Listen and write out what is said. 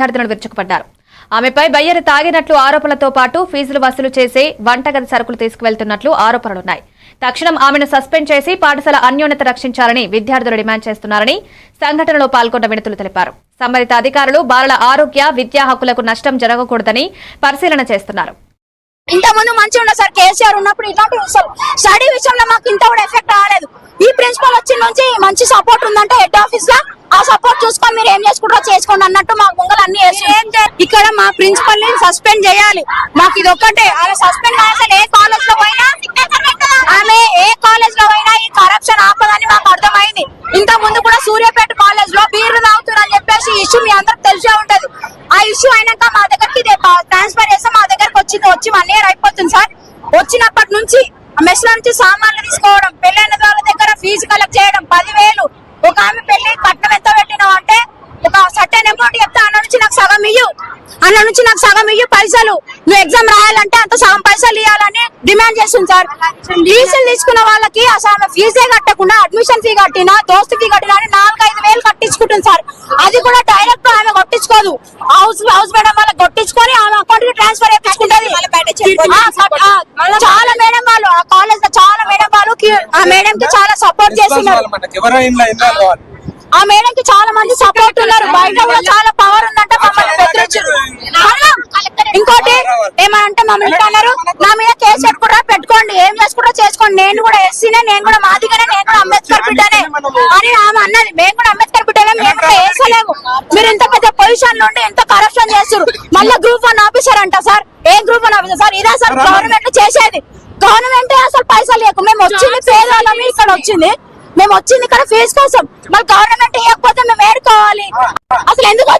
విద్యార్థులను విరుచుకుపడ్డారు. ఆమెపై బయ్యరు తాగినట్లు ఆరోపణలతో పాటు ఫీజులు వసూలు చేసి వంటగది సరుకులు తీసుకువెళ్తున్నట్లు ఆరోపణలున్నాయి. తక్షణం ఆమెను సస్పెండ్ చేసి పాఠశాల అన్యోన్యత రక్షించాలని విద్యార్థులు డిమాండ్ చేస్తున్నారని సంఘటనలో పాల్గొన్న వినతులు తెలిపారు. సంబంధిత అధికారులు బాలల ఆరోగ్య విద్యా హక్కులకు నష్టం జరగకూడదని పరిశీలన చేస్తున్నారు. ఇంతకుముందు మంచిగా ఉన్న సార్ కేసీఆర్ ఉన్నప్పుడు ఇలాంటి స్టడీ విషయంలో మాకు ఇంత కూడా ఎఫెక్ట్ రాలేదు. ఈ ప్రిన్సిపల్ వచ్చిన నుంచి మంచి సపోర్ట్ ఉందంటే హెడ్ ఆఫీస్ లో ఆ సపోర్ట్ చూసుకొని మీరు ఏం చేసుకుంటారో చేసుకోండి అన్నట్టు మా ముంగలు అన్ని ఇక్కడ మా ప్రిన్సిపల్ ని సస్పెండ్ చేయాలి. మాకు ఇది ఒక్కటే అలా సస్పెండ్ అసలు ఏ కాలేజ్ లో పోయినా ఆమె ఏ కాలేజ్ లో పోయినా ఈ కరప్షన్ ఆపదని మాకు అర్థమైంది. ఇంత ముందు కూడా సూర్యాపేట కాలేజ్ లో బీర్లు తాగుతున్నారని చెప్పేసి ఇష్యూ మీ అందరికి తెలిసే ఉంటది. ఆ ఇష్యూ అయినాక మా దగ్గరికి ట్రాన్స్ఫర్ చేస్తే మా దగ్గరకు వచ్చి 1 year అయిపోతుంది సార్. వచ్చినప్పటి నుంచి మెస్ లో నుంచి సామాన్లు తీసుకోవడం, పెళ్ళైన వాళ్ళ దగ్గర ఫీజు కలెక్ట్ చేయడం 10,000. ఒక ఆమె పెళ్లి కట్నం ఎంత పెట్టినావు అంటే ఒక సర్టెన్ అమౌంట్ చెప్తే అన్న నుంచి నాకు సగం ఇయ్యు పైసలు, నువ్వు ఎగ్జామ్ రాయాలంటే అంత సగం పైసలు ఇవ్వాలని డిమాండ్ చేస్తుంది సార్. ఫీజులు తీసుకున్న వాళ్ళకి అసలు ఆమె ఫీజే కట్టకుండా అడ్మిషన్ ఫీ కట్టినా దోస్తు ఫీ కట్టినా 4-5 వేలు కట్టించుకుంటుంది సార్. అది కూడా డైరెక్ట్ ఆమె కొట్టించుకోదు, హౌస్ మేడం వాళ్ళకి కొట్టించుకొని ఆమె అకౌంట్ కి ట్రాన్స్ఫర్ చేయించుకుంటది. చాలా మేడం వాళ్ళు ఆ కాలేజ్ లో చాలా మేడం వాళ్ళు ఆ మేడం కి చాలా సపోర్ట్ చేస్తున్నారు. ఆ మేడం కి చాలా మంది సపోర్ట్ ఉన్నారు. బయట కూడా చాలా పవర్ ఉందంట. మమ్మల్ని బెదిరించారు. ఇంకోటి ఏమంటే మమ్మల్ని అన్నారు నా మీద కేసు పెట్టుకోండి, ఏం చేసుకుంటా చేసుకోండి, నేను కూడా ఎస్సీనే, నేను కూడా మాదిగానే, నేను కూడా అంబేద్కర్ బిడ్డనే అని ఆమె అన్నది. మేము కూడా అంబేద్కర్ బిడ్డనే, మేము కూడా వేసలేము. మీరు ఇంత పెద్ద పొజిషన్ నుండి ఎంత కరప్షన్ చేస్తారు. మళ్ళీ గ్రూప్ 1 ఆఫీసర్ అంట సార్. ఏ గ్రూప్ 1 ఆఫీసర్ సార్? ఇదే సార్ గవర్నమెంట్ చేసేది. గవర్నమెంట్ అసలు పైసలు లేకు. మేము వచ్చింది పేదవాళ్ళమి, ఇక్కడ వచ్చింది మేము వచ్చింది ఇక్కడ ఫీజు కోసం. మళ్ళీ గవర్నమెంట్ ఇవ్వకపోతే మేము ఏడుకోవాలి. అసలు ఎందుకు